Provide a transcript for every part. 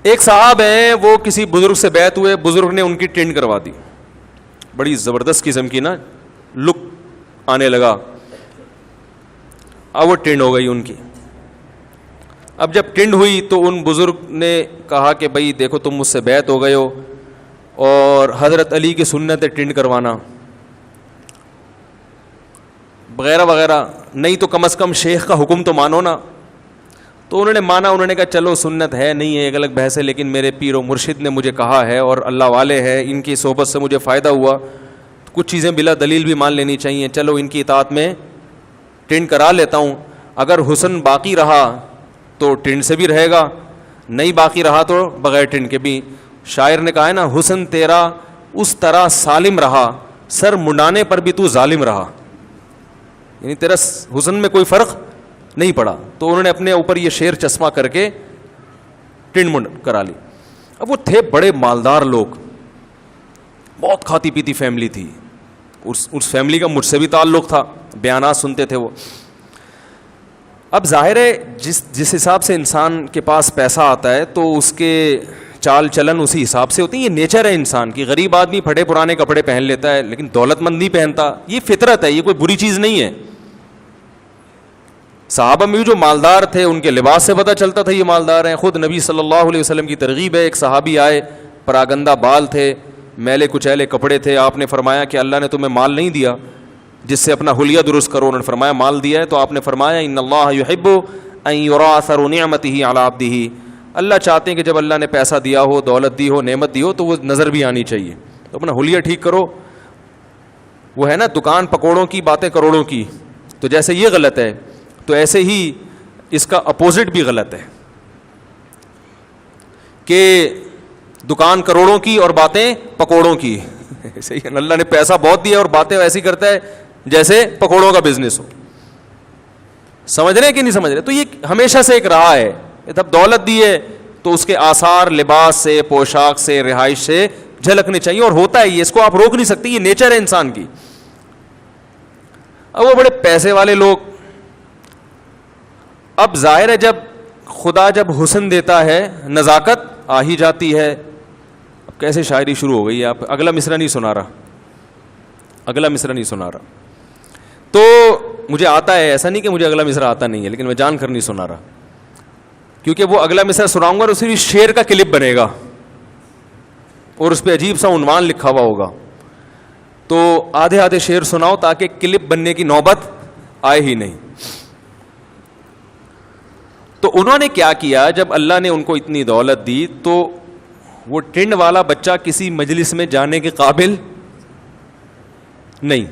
ایک صاحب ہیں, وہ کسی بزرگ سے بیعت ہوئے, بزرگ نے ان کی ٹینڈ کروا دی, بڑی زبردست قسم کی نا لک آنے لگا, اب وہ ٹینڈ ہو گئی ان کی. اب جب ٹینڈ ہوئی تو ان بزرگ نے کہا کہ بھائی دیکھو تم مجھ سے بیعت ہو گئے ہو اور حضرت علی کی سنت ہے ٹینڈ کروانا وغیرہ وغیرہ, نہیں تو کم از کم شیخ کا حکم تو مانو نا. تو انہوں نے مانا, انہوں نے کہا چلو سنت ہے نہیں ہے ایک الگ بحث ہے, لیکن میرے پیر و مرشد نے مجھے کہا ہے اور اللہ والے ہیں, ان کی صحبت سے مجھے فائدہ ہوا, کچھ چیزیں بلا دلیل بھی مان لینی چاہیے, چلو ان کی اطاعت میں ٹینڈ کرا لیتا ہوں. اگر حسن باقی رہا تو ٹینڈ سے بھی رہے گا, نہیں باقی رہا تو بغیر ٹینڈ کے بھی. شاعر نے کہا ہے نا, حسن تیرا اس طرح سالم رہا, سر منڈانے پر بھی تو ظالم رہا, یعنی تیرا حسن میں کوئی فرق نہیں پڑا. تو انہوں نے اپنے اوپر یہ شعر چشمہ کر کے ٹینڈ منڈ کرا لی. اب وہ تھے بڑے مالدار لوگ, بہت کھاتی پیتی فیملی تھی, اس فیملی کا مجھ سے بھی تعلق تھا, بیانات سنتے تھے وہ. اب ظاہر ہے جس حساب سے انسان کے پاس پیسہ آتا ہے تو اس کے چال چلن اسی حساب سے ہوتی ہے, یہ نیچر ہے انسان کی. غریب آدمی پھٹے پرانے کپڑے پہن لیتا ہے لیکن دولت مند نہیں پہنتا, یہ فطرت ہے, یہ کوئی بری چیز نہیں ہے. صحابہ میں بھی جو مالدار تھے ان کے لباس سے پتہ چلتا تھا یہ مالدار ہیں. خود نبی صلی اللہ علیہ وسلم کی ترغیب ہے, ایک صحابی آئے, پراگندہ بال تھے, میلے کچیلے کپڑے تھے, آپ نے فرمایا کہ اللہ نے تمہیں مال نہیں دیا جس سے اپنا حلیہ درست کرو. انہوں نے فرمایا مال دیا ہے, تو آپ نے فرمایا ان اللہ یحب ان یری اثر نعمته علی عبده, اللہ چاہتے ہیں کہ جب اللہ نے پیسہ دیا ہو, دولت دی ہو, نعمت دی ہو تو وہ نظر بھی آنی چاہیے, تو اپنا حلیہ ٹھیک کرو. وہ ہے نا دکان پکوڑوں کی باتیں کروڑوں کی, تو جیسے یہ غلط ہے تو ایسے ہی اس کا اپوزٹ بھی غلط ہے کہ دکان کروڑوں کی اور باتیں پکوڑوں کی. صحیح ہے, اللہ نے پیسہ بہت دیا اور باتیں ایسی کرتا ہے جیسے پکوڑوں کا بزنس ہو. سمجھ رہے ہیں کہ نہیں سمجھ رہے؟ تو یہ ہمیشہ سے ایک رہا ہے, جب دولت دی ہے تو اس کے آثار لباس سے, پوشاک سے, رہائش سے جھلکنے چاہیے, اور ہوتا ہے یہ, اس کو آپ روک نہیں سکتے, یہ نیچر ہے انسان کی. اب وہ بڑے پیسے والے لوگ, اب ظاہر ہے جب خدا جب حسن دیتا ہے نزاکت آ ہی جاتی ہے. اب کیسے شاعری شروع ہو گئی ہے, آپ اگلا مصرع نہیں سنا رہا, اگلا مصرع نہیں سنا رہا. تو مجھے آتا ہے, ایسا نہیں کہ مجھے اگلا مصرع آتا نہیں ہے, لیکن میں جان کر نہیں سنا رہا, کیونکہ وہ اگلا مصرع سناؤں گا اور اسی شعر کا کلپ بنے گا اور اس پہ عجیب سا عنوان لکھا ہوا ہوگا. تو آدھے آدھے شعر سناؤ تاکہ کلپ بننے کی نوبت آئے ہی نہیں. تو انہوں نے کیا کیا, جب اللہ نے ان کو اتنی دولت دی تو وہ ٹینڈ والا بچہ کسی مجلس میں جانے کے قابل نہیں.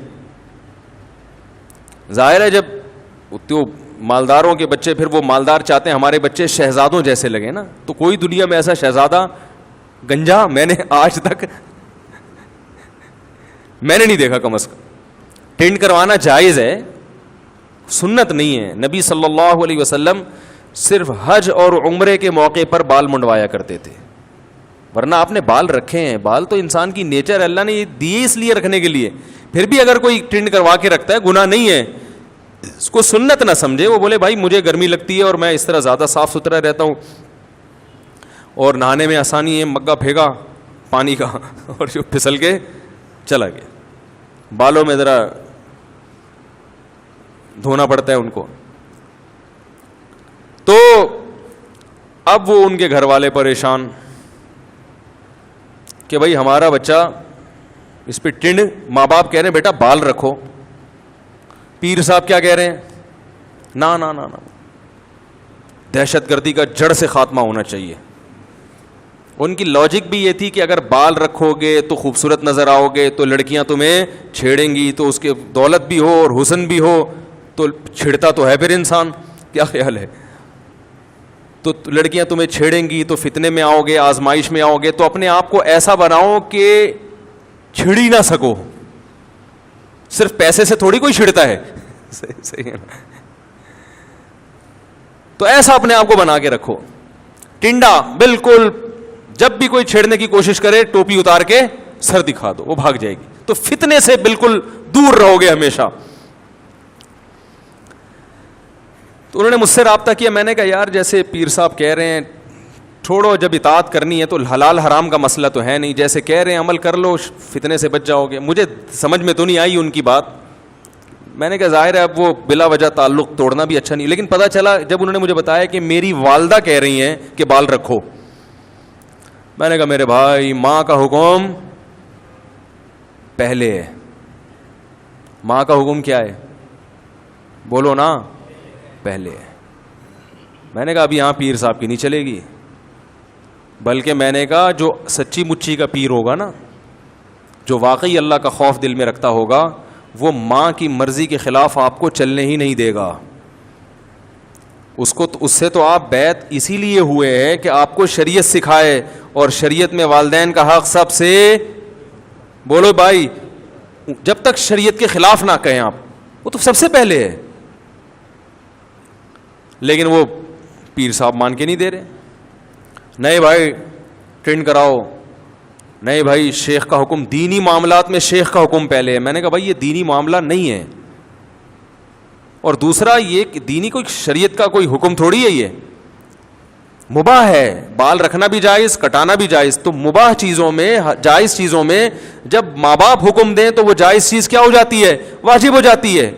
ظاہر ہے جب تو مالداروں کے بچے, پھر وہ مالدار چاہتے ہیں ہمارے بچے شہزادوں جیسے لگے نا, تو کوئی دنیا میں ایسا شہزادہ گنجا میں نے آج تک میں نے نہیں دیکھا. کم از کم ٹینڈ کروانا جائز ہے, سنت نہیں ہے. نبی صلی اللہ علیہ وسلم صرف حج اور عمرے کے موقع پر بال منڈوایا کرتے تھے, ورنہ آپ نے بال رکھے ہیں. بال تو انسان کی نیچر, اللہ نے یہ دیے اس لیے رکھنے کے لیے. پھر بھی اگر کوئی ٹینڈ کروا کے رکھتا ہے گناہ نہیں ہے, اس کو سنت نہ سمجھے. وہ بولے بھائی مجھے گرمی لگتی ہے اور میں اس طرح زیادہ صاف ستھرا رہتا ہوں اور نہانے میں آسانی ہے, مگا پھینکا پانی کا اور جو پھسل کے چلا گیا. بالوں میں ذرا دھونا پڑتا ہے ان کو. تو اب وہ ان کے گھر والے پریشان کہ بھائی ہمارا بچہ اس پہ ٹنڈ, ماں باپ کہہ رہے ہیں بیٹا بال رکھو, پیر صاحب کیا کہہ رہے ہیں, نا نا نا نا, دہشت گردی کا جڑ سے خاتمہ ہونا چاہیے. ان کی لاجک بھی یہ تھی کہ اگر بال رکھو گے تو خوبصورت نظر آؤ گے تو لڑکیاں تمہیں چھیڑیں گی, تو اس کے دولت بھی ہو اور حسن بھی ہو تو چھڑتا تو ہے پھر انسان. کیا خیال ہے, تو لڑکیاں تمہیں چھیڑیں گی تو فتنے میں آؤ گے, آزمائش میں آؤ گے, تو اپنے آپ کو ایسا بناؤ کہ چھڑی نہ سکو. صرف پیسے سے تھوڑی کوئی چھڑتا ہے, صحیح ہے. تو ایسا اپنے آپ کو بنا کے رکھو, ٹنڈا بالکل, جب بھی کوئی چھیڑنے کی کوشش کرے ٹوپی اتار کے سر دکھا دو, وہ بھاگ جائے گی. تو فتنے سے بالکل دور رہو گے ہمیشہ. تو انہوں نے مجھ سے رابطہ کیا, میں نے کہا یار جیسے پیر صاحب کہہ رہے ہیں چھوڑو, جب اطاعت کرنی ہے تو حلال حرام کا مسئلہ تو ہے نہیں, جیسے کہہ رہے ہیں عمل کر لو, فتنے سے بچ جاؤ گے. مجھے سمجھ میں تو نہیں آئی ان کی بات. میں نے کہا ظاہر ہے اب وہ بلا وجہ تعلق توڑنا بھی اچھا نہیں, لیکن پتہ چلا جب انہوں نے مجھے بتایا کہ میری والدہ کہہ رہی ہیں کہ بال رکھو, میں نے کہا میرے بھائی ماں کا حکم پہلے ہے. ماں کا حکم کیا ہے, بولو نا, پہلے ہے. میں نے کہا اب یہاں پیر صاحب کی نہیں چلے گی, بلکہ میں نے کہا جو سچی مچی کا پیر ہوگا نا, جو واقعی اللہ کا خوف دل میں رکھتا ہوگا, وہ ماں کی مرضی کے خلاف آپ کو چلنے ہی نہیں دے گا. اس سے تو آپ بیعت اسی لیے ہوئے ہیں کہ آپ کو شریعت سکھائے, اور شریعت میں والدین کا حق سب سے, بولو بھائی, جب تک شریعت کے خلاف نہ کہیں آپ, وہ تو سب سے پہلے ہے. لیکن وہ پیر صاحب مان کے نہیں دے رہے. نہیں بھائی ٹرینڈ کراؤ, نہیں بھائی شیخ کا حکم, دینی معاملات میں شیخ کا حکم پہلے ہے. میں نے کہا بھائی یہ دینی معاملہ نہیں ہے, اور دوسرا یہ کہ دینی کوئی شریعت کا کوئی حکم تھوڑی ہے, یہ مباح ہے. بال رکھنا بھی جائز, کٹانا بھی جائز. تو مباح چیزوں میں, جائز چیزوں میں جب ماں باپ حکم دیں تو وہ جائز چیز کیا ہو جاتی ہے, واجب ہو جاتی ہے.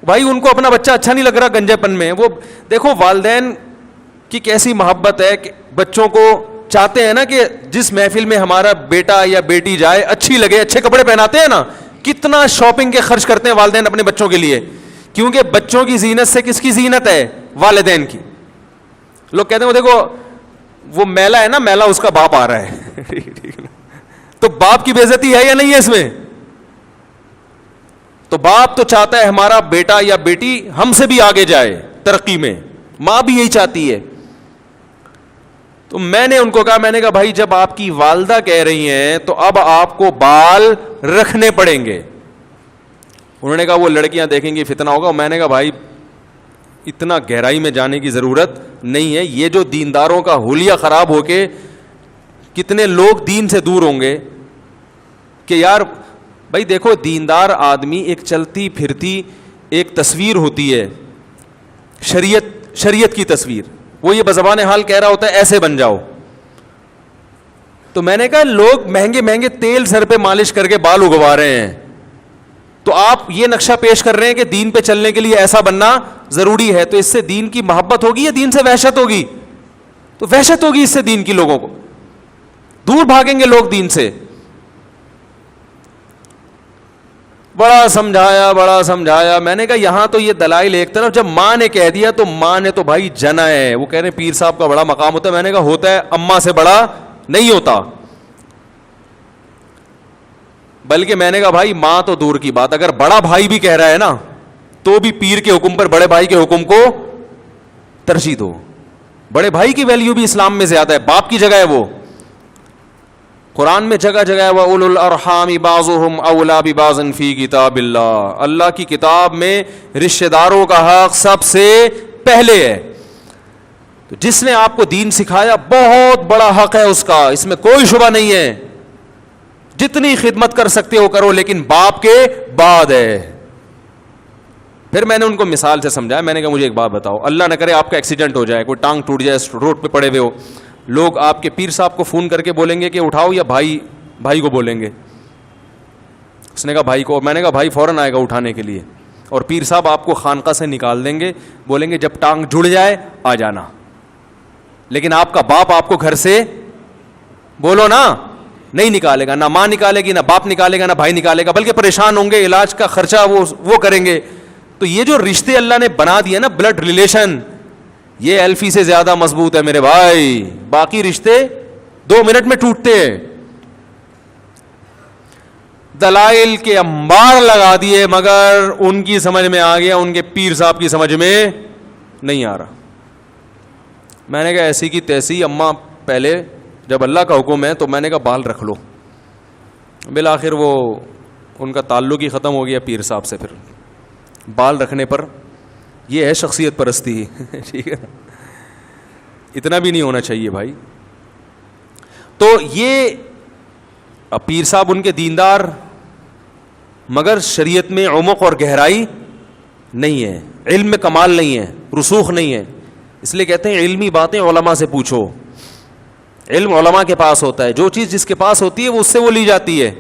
بھائی ان کو اپنا بچہ اچھا نہیں لگ رہا گنجے پن میں, وہ دیکھو والدین کی کیسی محبت ہے کہ بچوں کو چاہتے ہیں نا کہ جس محفل میں ہمارا بیٹا یا بیٹی جائے اچھی لگے, اچھے کپڑے پہناتے ہیں نا, کتنا شاپنگ کے خرچ کرتے ہیں والدین اپنے بچوں کے لیے, کیونکہ بچوں کی زینت سے کس کی زینت ہے, والدین کی. لوگ کہتے ہیں وہ دیکھو وہ میلا ہے نا, میلا اس کا باپ آ رہا ہے تو باپ کی بے عزتی ہے یا نہیں ہے اس میں؟ تو باپ تو چاہتا ہے ہمارا بیٹا یا بیٹی ہم سے بھی آگے جائے ترقی میں, ماں بھی یہی چاہتی ہے. تو میں نے ان کو کہا, میں نے کہا بھائی جب آپ کی والدہ کہہ رہی ہیں تو اب آپ کو بال رکھنے پڑیں گے. انہوں نے کہا وہ لڑکیاں دیکھیں گی فتنہ ہوگا. میں نے کہا بھائی اتنا گہرائی میں جانے کی ضرورت نہیں ہے. یہ جو دینداروں کا حلیہ خراب ہو کے کتنے لوگ دین سے دور ہوں گے کہ یار بھائی دیکھو دیندار آدمی ایک چلتی پھرتی ایک تصویر ہوتی ہے, شریعت کی تصویر. وہ یہ بزبان حال کہہ رہا ہوتا ہے ایسے بن جاؤ. تو میں نے کہا لوگ مہنگے مہنگے تیل سر پہ مالش کر کے بال اگوا رہے ہیں, تو آپ یہ نقشہ پیش کر رہے ہیں کہ دین پہ چلنے کے لیے ایسا بننا ضروری ہے. تو اس سے دین کی محبت ہوگی یا دین سے وحشت ہوگی؟ تو وحشت ہوگی اس سے دین کی. لوگوں کو دور بھاگیں گے لوگ دین سے. بڑا سمجھایا میں نے کہا یہاں تو یہ دلائل ایک طرف, جب ماں نے کہہ دیا تو ماں نے تو بھائی جنا ہے. وہ کہہ رہے ہیں پیر صاحب کا بڑا مقام ہوتا ہے. میں نے کہا ہوتا ہے, اماں سے بڑا نہیں ہوتا. بلکہ میں نے کہا بھائی ماں تو دور کی بات, اگر بڑا بھائی بھی کہہ رہا ہے نا تو بھی پیر کے حکم پر بڑے بھائی کے حکم کو ترجیح دو. بڑے بھائی کی ویلیو بھی اسلام میں زیادہ ہے, باپ کی جگہ ہے وہ. قرآن میں جگہ جگہ وَأُولُو الْأَرْحَامِ بَعْضُهُمْ أَوْلَىٰ بِبَعْضٍ فِي کتاب اللہ. اللہ کی کتاب میں رشتہ داروں کا حق سب سے پہلے ہے. تو جس نے آپ کو دین سکھایا بہت بڑا حق ہے اس کا, اس میں کوئی شبہ نہیں ہے. جتنی خدمت کر سکتے ہو کرو, لیکن باپ کے بعد ہے. پھر میں نے ان کو مثال سے سمجھایا. میں نے کہا مجھے ایک بات بتاؤ, اللہ نہ کرے آپ کا ایکسیڈنٹ ہو جائے, کوئی ٹانگ ٹوٹ جائے, روڈ پہ پڑے ہوئے ہو, لوگ آپ کے پیر صاحب کو فون کر کے بولیں گے کہ اٹھاؤ یا بھائی کو بولیں گے؟ اس نے کہا بھائی کو. میں نے کہا بھائی فوراً آئے گا اٹھانے کے لیے, اور پیر صاحب آپ کو خانقاہ سے نکال دیں گے, بولیں گے جب ٹانگ جڑ جائے آ جانا. لیکن آپ کا باپ آپ کو گھر سے بولو نا نہیں نکالے گا, نہ ماں نکالے گی, نہ باپ نکالے گا, نہ بھائی نکالے گا, بلکہ پریشان ہوں گے, علاج کا خرچہ وہ کریں گے. تو یہ جو رشتے اللہ نے بنا دیے نا, بلڈ ریلیشن, یہ ایلفی سے زیادہ مضبوط ہے میرے بھائی. باقی رشتے 2 منٹ میں ٹوٹتے ہیں. دلائل کے انبار لگا دیے, مگر ان کی سمجھ میں آ گیا, ان کے پیر صاحب کی سمجھ میں نہیں آ رہا. میں نے کہا ایسی کی تیسی, اماں پہلے جب اللہ کا حکم ہے تو میں نے کہا بال رکھ لو. بالآخر وہ ان کا تعلق ہی ختم ہو گیا پیر صاحب سے. پھر بال رکھنے پر یہ ہے شخصیت پرستی ٹھیک ہے, اتنا بھی نہیں ہونا چاہیے بھائی. تو یہ پیر صاحب ان کے دیندار, مگر شریعت میں عمق اور گہرائی نہیں ہے, علم میں کمال نہیں ہے, رسوخ نہیں ہے. اس لیے کہتے ہیں علمی باتیں علماء سے پوچھو. علم علماء کے پاس ہوتا ہے, جو چیز جس کے پاس ہوتی ہے وہ اس سے وہ لی جاتی ہے.